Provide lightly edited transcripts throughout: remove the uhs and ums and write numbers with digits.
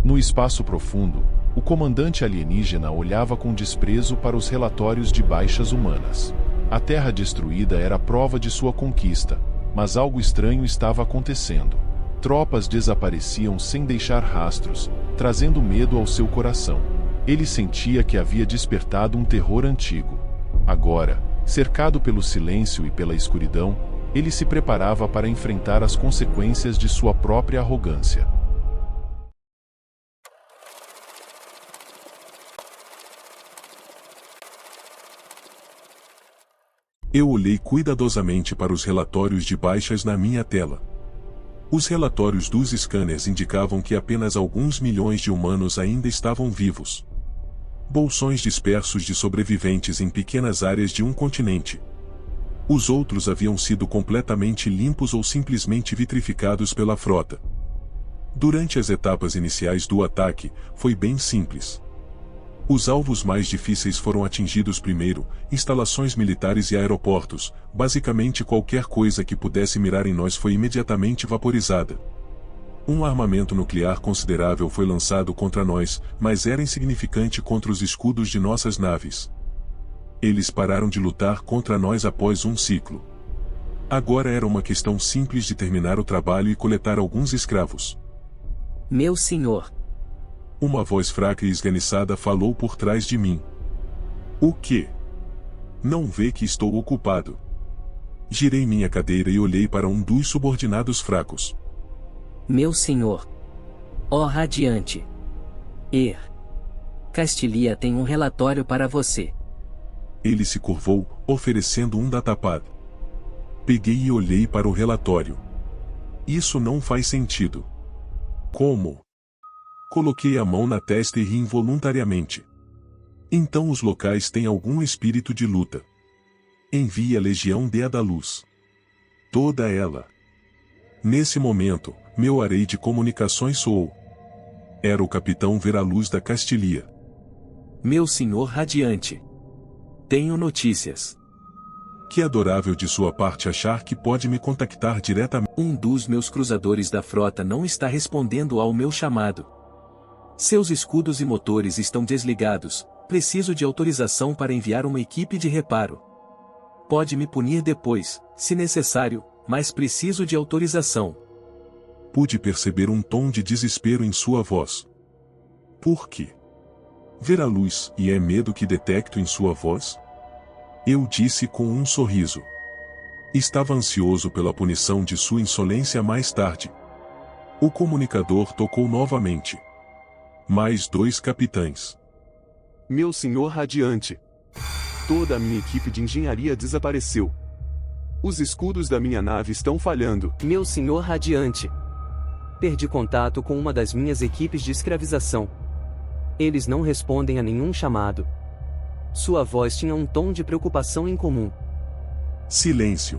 No espaço profundo, o comandante alienígena olhava com desprezo para os relatórios de baixas humanas. A Terra destruída era prova de sua conquista, mas algo estranho estava acontecendo. Tropas desapareciam sem deixar rastros, trazendo medo ao seu coração. Ele sentia que havia despertado um terror antigo. Agora, cercado pelo silêncio e pela escuridão, ele se preparava para enfrentar as consequências de sua própria arrogância. Eu olhei cuidadosamente para os relatórios de baixas na minha tela. Os relatórios dos scanners indicavam que apenas alguns milhões de humanos ainda estavam vivos. Bolsões dispersos de sobreviventes em pequenas áreas de um continente. Os outros haviam sido completamente limpos ou simplesmente vitrificados pela frota. Durante as etapas iniciais do ataque, foi bem simples. Os alvos mais difíceis foram atingidos primeiro, instalações militares e aeroportos, basicamente qualquer coisa que pudesse mirar em nós foi imediatamente vaporizada. Um armamento nuclear considerável foi lançado contra nós, mas era insignificante contra os escudos de nossas naves. Eles pararam de lutar contra nós após um ciclo. Agora era uma questão simples de terminar o trabalho e coletar alguns escravos. Meu senhor. Uma voz fraca e esganiçada falou por trás de mim. O quê? Não vê que estou ocupado? Girei minha cadeira e olhei para um dos subordinados fracos. Meu senhor. Ó Radiante. Castilia tem um relatório para você. Ele se curvou, oferecendo um datapad. Peguei e olhei para o relatório. Isso não faz sentido. Como? Coloquei a mão na testa e ri involuntariamente. Então os locais têm algum espírito de luta. Envie a Legião Daedalus. Toda ela. Nesse momento, meu array de comunicações soou. Era o capitão Veraluz da Castilia. Meu senhor Radiante. Tenho notícias. Que adorável de sua parte achar que pode me contactar diretamente. Um dos meus cruzadores da frota não está respondendo ao meu chamado. Seus escudos e motores estão desligados. Preciso de autorização para enviar uma equipe de reparo. Pode me punir depois, se necessário, mas preciso de autorização. Pude perceber um tom de desespero em sua voz. Por quê? Veraluz, e é medo que detecto em sua voz? Eu disse com um sorriso. Estava ansioso pela punição de sua insolência mais tarde. O comunicador tocou novamente. Mais 2 capitães. Meu senhor Radiante. Toda a minha equipe de engenharia desapareceu. Os escudos da minha nave estão falhando. Meu senhor Radiante. Perdi contato com uma das minhas equipes de escravização. Eles não respondem a nenhum chamado. Sua voz tinha um tom de preocupação incomum. Silêncio.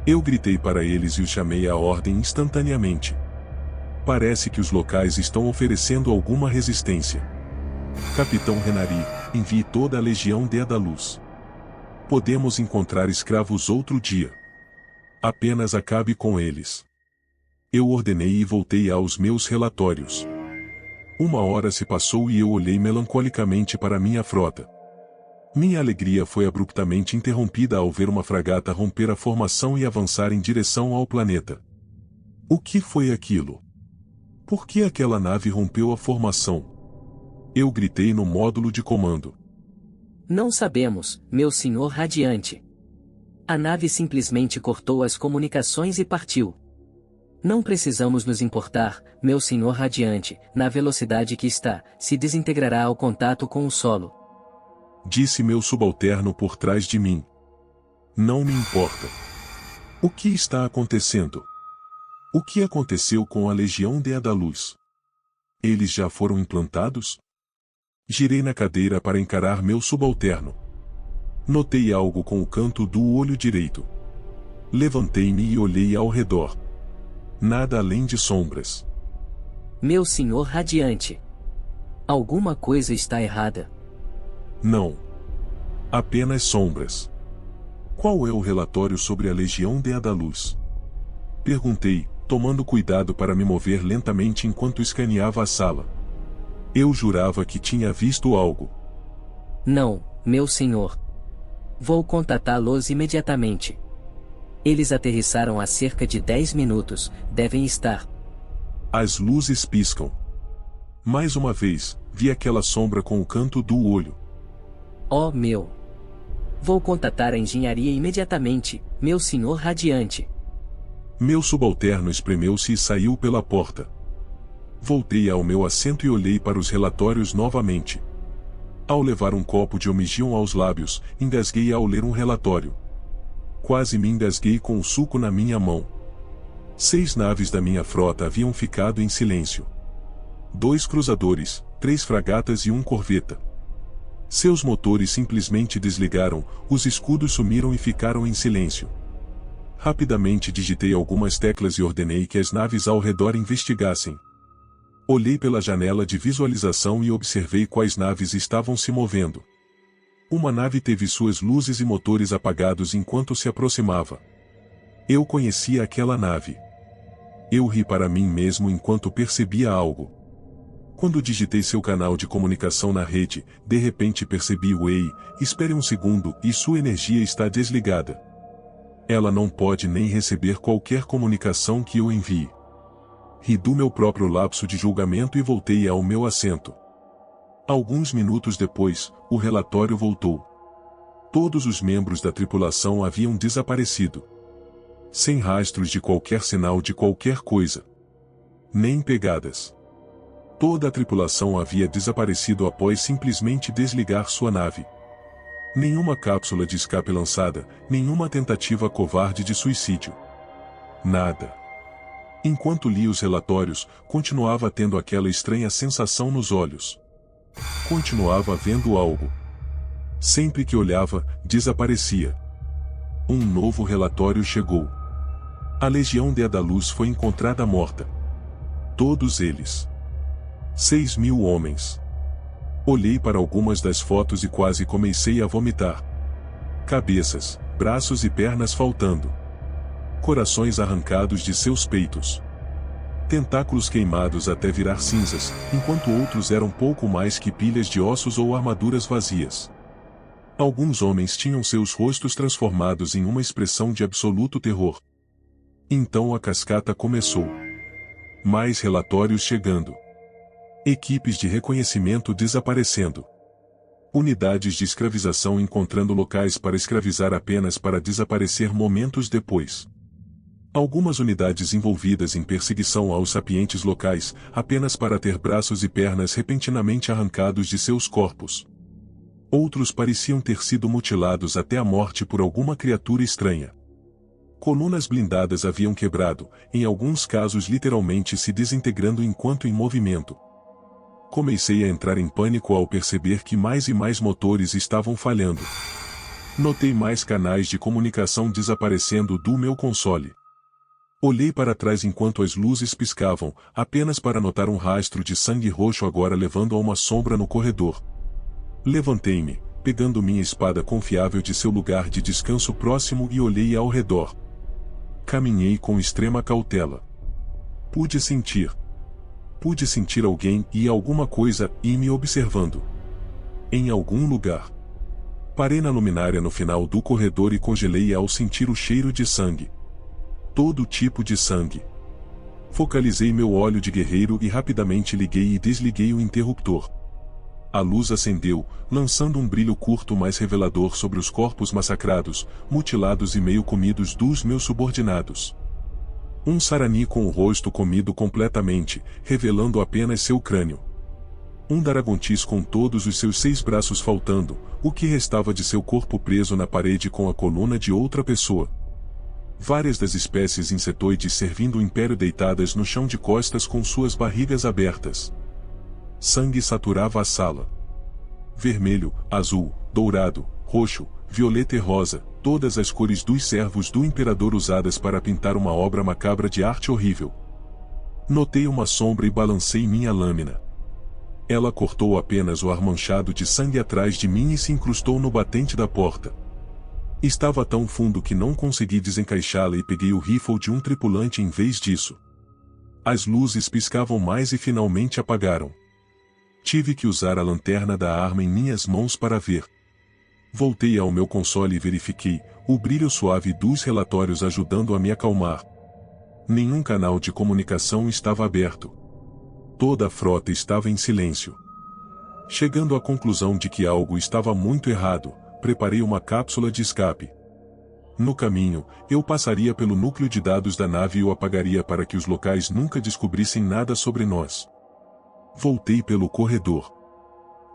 Eu gritei para eles e os chamei à ordem instantaneamente. Parece que os locais estão oferecendo alguma resistência. Capitão Renari, envie toda a Legião Daedalus. Podemos encontrar escravos outro dia. Apenas acabe com eles. Eu ordenei e voltei aos meus relatórios. 1 hora se passou e eu olhei melancolicamente para minha frota. Minha alegria foi abruptamente interrompida ao ver uma fragata romper a formação e avançar em direção ao planeta. O que foi aquilo? Por que aquela nave rompeu a formação? Eu gritei no módulo de comando. Não sabemos, meu senhor Radiante. A nave simplesmente cortou as comunicações e partiu. Não precisamos nos importar, meu senhor Radiante, na velocidade que está, se desintegrará ao contato com o solo. Disse meu subalterno por trás de mim. Não me importa. O que está acontecendo? O que aconteceu com a Legião Daedalus? Eles já foram implantados? Girei na cadeira para encarar meu subalterno. Notei algo com o canto do olho direito. Levantei-me e olhei ao redor. Nada além de sombras. Meu senhor Radiante. Alguma coisa está errada. Não. Apenas sombras. Qual é o relatório sobre a Legião Daedalus? Perguntei, tomando cuidado para me mover lentamente enquanto escaneava a sala. Eu jurava que tinha visto algo. Não, meu senhor. Vou contatá-los imediatamente. Eles aterrissaram há cerca de 10 minutos, devem estar. As luzes piscam. Mais uma vez, vi aquela sombra com o canto do olho. Oh meu! Vou contatar a engenharia imediatamente, meu senhor radiante. Meu subalterno espremeu-se e saiu pela porta. Voltei ao meu assento e olhei para os relatórios novamente. Ao levar um copo de Omigion aos lábios, engasguei ao ler um relatório. Quase me engasguei com o suco na minha mão. 6 naves da minha frota haviam ficado em silêncio. 2 cruzadores, 3 fragatas e 1 corveta. Seus motores simplesmente desligaram, os escudos sumiram e ficaram em silêncio. Rapidamente digitei algumas teclas e ordenei que as naves ao redor investigassem. Olhei pela janela de visualização e observei quais naves estavam se movendo. Uma nave teve suas luzes e motores apagados enquanto se aproximava. Eu conhecia aquela nave. Eu ri para mim mesmo enquanto percebia algo. Quando digitei seu canal de comunicação na rede, de repente percebi "Ei, espere um segundo, e sua energia está desligada. Ela não pode nem receber qualquer comunicação que eu envie." Ri do meu próprio lapso de julgamento e voltei ao meu assento. Alguns minutos depois, o relatório voltou. Todos os membros da tripulação haviam desaparecido. Sem rastros de qualquer sinal de qualquer coisa. Nem pegadas. Toda a tripulação havia desaparecido após simplesmente desligar sua nave. Nenhuma cápsula de escape lançada, nenhuma tentativa covarde de suicídio. Nada. Enquanto li os relatórios, continuava tendo aquela estranha sensação nos olhos. Continuava vendo algo. Sempre que olhava, desaparecia. Um novo relatório chegou. A Legião de Adaluz foi encontrada morta. Todos eles. 6.000 homens. Olhei para algumas das fotos e quase comecei a vomitar. Cabeças, braços e pernas faltando. Corações arrancados de seus peitos. Tentáculos queimados até virar cinzas, enquanto outros eram pouco mais que pilhas de ossos ou armaduras vazias. Alguns homens tinham seus rostos transformados em uma expressão de absoluto terror. Então a cascata começou. Mais relatórios chegando. Equipes de reconhecimento desaparecendo. Unidades de escravização encontrando locais para escravizar apenas para desaparecer momentos depois. Algumas unidades envolvidas em perseguição aos sapientes locais, apenas para ter braços e pernas repentinamente arrancados de seus corpos. Outros pareciam ter sido mutilados até a morte por alguma criatura estranha. Colunas blindadas haviam quebrado, em alguns casos literalmente se desintegrando enquanto em movimento. Comecei a entrar em pânico ao perceber que mais e mais motores estavam falhando. Notei mais canais de comunicação desaparecendo do meu console. Olhei para trás enquanto as luzes piscavam, apenas para notar um rastro de sangue roxo agora levando a uma sombra no corredor. Levantei-me, pegando minha espada confiável de seu lugar de descanso próximo e olhei ao redor. Caminhei com extrema cautela. Pude sentir alguém e alguma coisa me observando. Em algum lugar. Parei na luminária no final do corredor e congelei ao sentir o cheiro de sangue. Todo tipo de sangue. Focalizei meu olho de guerreiro e rapidamente liguei e desliguei o interruptor. A luz acendeu, lançando um brilho curto mais revelador sobre os corpos massacrados, mutilados e meio comidos dos meus subordinados. Um sarani com o rosto comido completamente, revelando apenas seu crânio. Um Daragontis com todos os seus 6 braços faltando, o que restava de seu corpo preso na parede com a coluna de outra pessoa. Várias das espécies insetoides servindo o império deitadas no chão de costas com suas barrigas abertas. Sangue saturava a sala. Vermelho, azul, dourado, roxo, violeta e rosa, todas as cores dos servos do imperador usadas para pintar uma obra macabra de arte horrível. Notei uma sombra e balancei minha lâmina. Ela cortou apenas o ar manchado de sangue atrás de mim e se incrustou no batente da porta. Estava tão fundo que não consegui desencaixá-la e peguei o rifle de um tripulante em vez disso. As luzes piscavam mais e finalmente apagaram. Tive que usar a lanterna da arma em minhas mãos para ver. Voltei ao meu console e verifiquei o brilho suave dos relatórios ajudando a me acalmar. Nenhum canal de comunicação estava aberto. Toda a frota estava em silêncio. Chegando à conclusão de que algo estava muito errado, preparei uma cápsula de escape. No caminho, eu passaria pelo núcleo de dados da nave e o apagaria para que os locais nunca descobrissem nada sobre nós. Voltei pelo corredor.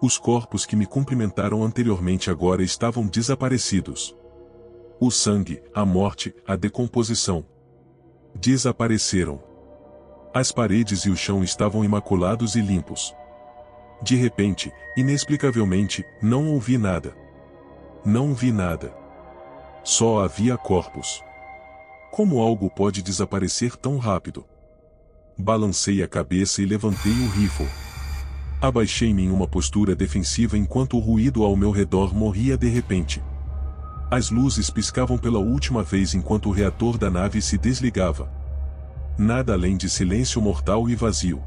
Os corpos que me cumprimentaram anteriormente agora estavam desaparecidos. O sangue, a morte, a decomposição. Desapareceram. As paredes e o chão estavam imaculados e limpos. De repente, inexplicavelmente, não ouvi nada. Não vi nada. Só havia corpos. Como algo pode desaparecer tão rápido? Balancei a cabeça e levantei o rifle. Abaixei-me em uma postura defensiva enquanto o ruído ao meu redor morria de repente. As luzes piscavam pela última vez enquanto o reator da nave se desligava. Nada além de silêncio mortal e vazio.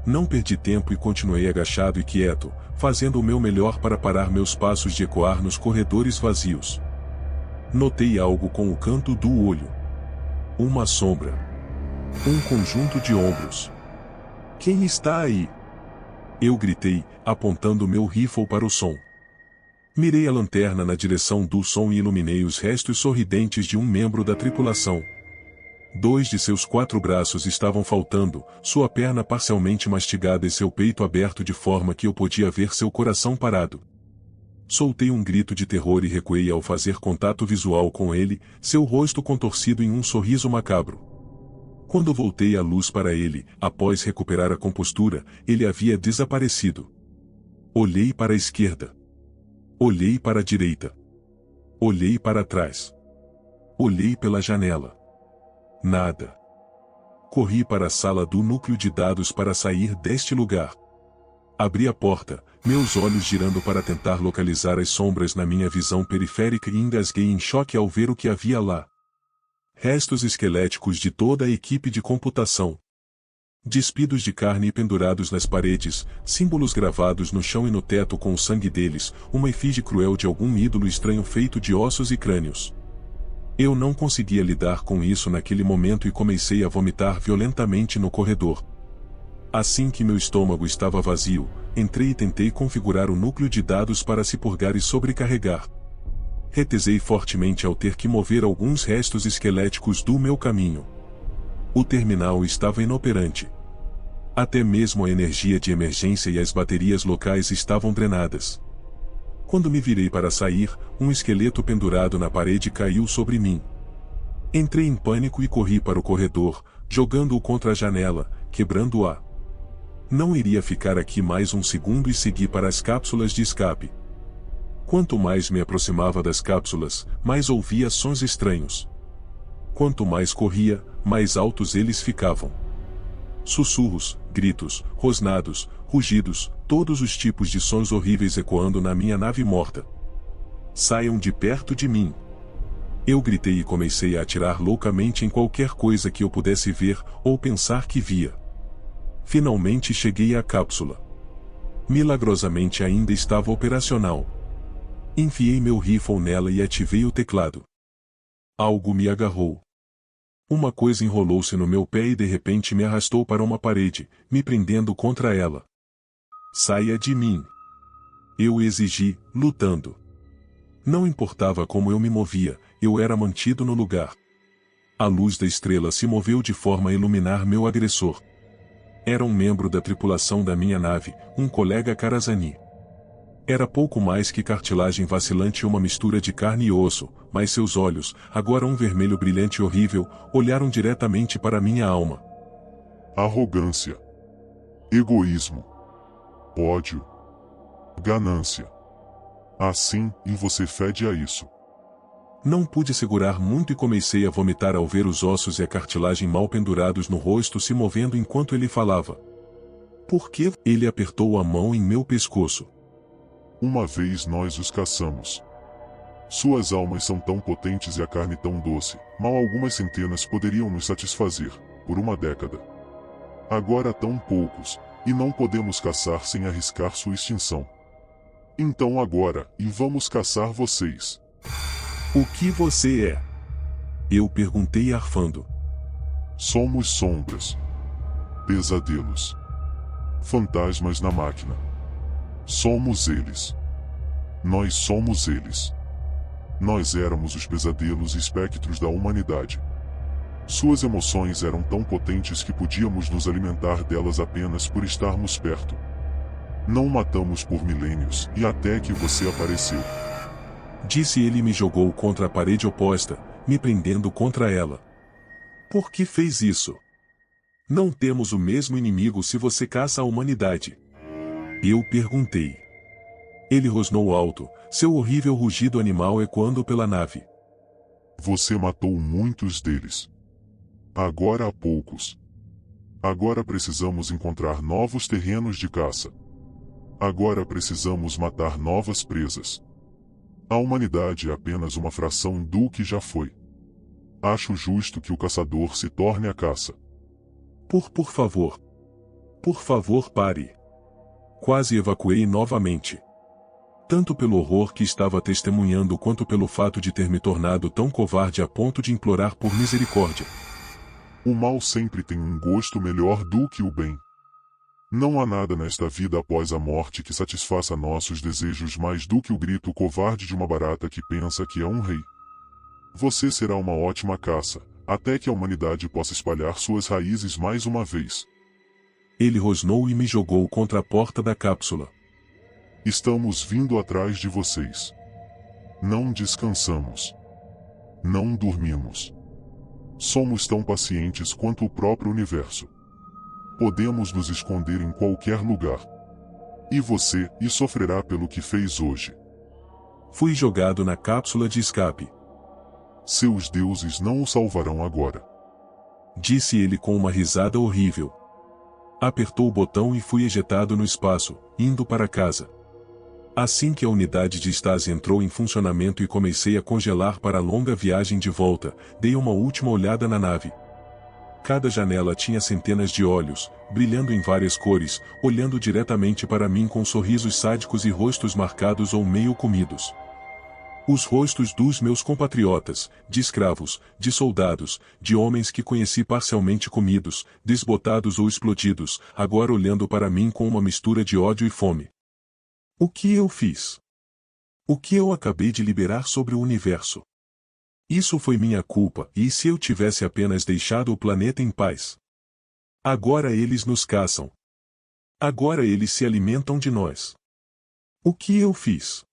Não perdi tempo e continuei agachado e quieto, fazendo o meu melhor para parar meus passos de ecoar nos corredores vazios. Notei algo com o canto do olho. Uma sombra. Um conjunto de ombros. Quem está aí? Eu gritei, apontando meu rifle para o som. Mirei a lanterna na direção do som e iluminei os restos sorridentes de um membro da tripulação. 2 de seus 4 braços estavam faltando, sua perna parcialmente mastigada e seu peito aberto de forma que eu podia ver seu coração parado. Soltei um grito de terror e recuei ao fazer contato visual com ele, seu rosto contorcido em um sorriso macabro. Quando voltei a luz para ele, após recuperar a compostura, ele havia desaparecido. Olhei para a esquerda. Olhei para a direita. Olhei para trás. Olhei pela janela. Nada. Corri para a sala do núcleo de dados para sair deste lugar. Abri a porta, meus olhos girando para tentar localizar as sombras na minha visão periférica e engasguei em choque ao ver o que havia lá. Restos esqueléticos de toda a equipe de computação. Despidos de carne pendurados nas paredes, símbolos gravados no chão e no teto com o sangue deles, uma efígie cruel de algum ídolo estranho feito de ossos e crânios. Eu não conseguia lidar com isso naquele momento e comecei a vomitar violentamente no corredor. Assim que meu estômago estava vazio, entrei e tentei configurar o núcleo de dados para se purgar e sobrecarregar. Retesei fortemente ao ter que mover alguns restos esqueléticos do meu caminho. O terminal estava inoperante. Até mesmo a energia de emergência e as baterias locais estavam drenadas. Quando me virei para sair, um esqueleto pendurado na parede caiu sobre mim. Entrei em pânico e corri para o corredor, jogando-o contra a janela, quebrando-a. Não iria ficar aqui mais um segundo e segui para as cápsulas de escape. Quanto mais me aproximava das cápsulas, mais ouvia sons estranhos. Quanto mais corria, mais altos eles ficavam. Sussurros, gritos, rosnados, rugidos, todos os tipos de sons horríveis ecoando na minha nave morta. Saiam de perto de mim. Eu gritei e comecei a atirar loucamente em qualquer coisa que eu pudesse ver ou pensar que via. Finalmente cheguei à cápsula. Milagrosamente ainda estava operacional. Enfiei meu rifle nela e ativei o teclado. Algo me agarrou. Uma coisa enrolou-se no meu pé e de repente me arrastou para uma parede, me prendendo contra ela. Saia de mim! Eu exigi, lutando. Não importava como eu me movia, eu era mantido no lugar. A luz da estrela se moveu de forma a iluminar meu agressor. Era um membro da tripulação da minha nave, um colega Karazani. Era pouco mais que cartilagem vacilante e uma mistura de carne e osso, mas seus olhos, agora um vermelho brilhante e horrível, olharam diretamente para minha alma. Arrogância. Egoísmo. Ódio. Ganância. Assim, e você fede a isso. Não pude segurar muito e comecei a vomitar ao ver os ossos e a cartilagem mal pendurados no rosto se movendo enquanto ele falava. Por que? Ele apertou a mão em meu pescoço. Uma vez nós os caçamos. Suas almas são tão potentes e a carne tão doce, mal algumas centenas poderiam nos satisfazer, por uma década. Agora tão poucos, e não podemos caçar sem arriscar sua extinção. Então agora, e vamos caçar vocês. O que você é? Eu perguntei arfando. Somos sombras. Pesadelos. Fantasmas na máquina. Somos eles. Nós somos eles. Nós éramos os pesadelos e espectros da humanidade. Suas emoções eram tão potentes que podíamos nos alimentar delas apenas por estarmos perto. Não matamos por milênios, e até que você apareceu. Disse ele e me jogou contra a parede oposta, me prendendo contra ela. Por que fez isso? Não temos o mesmo inimigo se você caça a humanidade. Eu perguntei. Ele rosnou alto, seu horrível rugido animal ecoando pela nave. Você matou muitos deles. Agora há poucos. Agora precisamos encontrar novos terrenos de caça. Agora precisamos matar novas presas. A humanidade é apenas uma fração do que já foi. Acho justo que o caçador se torne a caça. Por favor. Por favor, pare. Quase evacuei novamente. Tanto pelo horror que estava testemunhando quanto pelo fato de ter me tornado tão covarde a ponto de implorar por misericórdia. O mal sempre tem um gosto melhor do que o bem. Não há nada nesta vida após a morte que satisfaça nossos desejos mais do que o grito covarde de uma barata que pensa que é um rei. Você será uma ótima caça, até que a humanidade possa espalhar suas raízes mais uma vez. Ele rosnou e me jogou contra a porta da cápsula. Estamos vindo atrás de vocês. Não descansamos. Não dormimos. Somos tão pacientes quanto o próprio universo. Podemos nos esconder em qualquer lugar. E você, e sofrerá pelo que fez hoje. Fui jogado na cápsula de escape. Seus deuses não o salvarão agora. Disse ele com uma risada horrível. Apertou o botão e fui ejetado no espaço, indo para casa. Assim que a unidade de estase entrou em funcionamento e comecei a congelar para a longa viagem de volta, dei uma última olhada na nave. Cada janela tinha centenas de olhos, brilhando em várias cores, olhando diretamente para mim com sorrisos sádicos e rostos marcados ou meio comidos. Os rostos dos meus compatriotas, de escravos, de soldados, de homens que conheci parcialmente comidos, desbotados ou explodidos, agora olhando para mim com uma mistura de ódio e fome. O que eu fiz? O que eu acabei de liberar sobre o universo? Isso foi minha culpa, e se eu tivesse apenas deixado o planeta em paz? Agora eles nos caçam. Agora eles se alimentam de nós. O que eu fiz?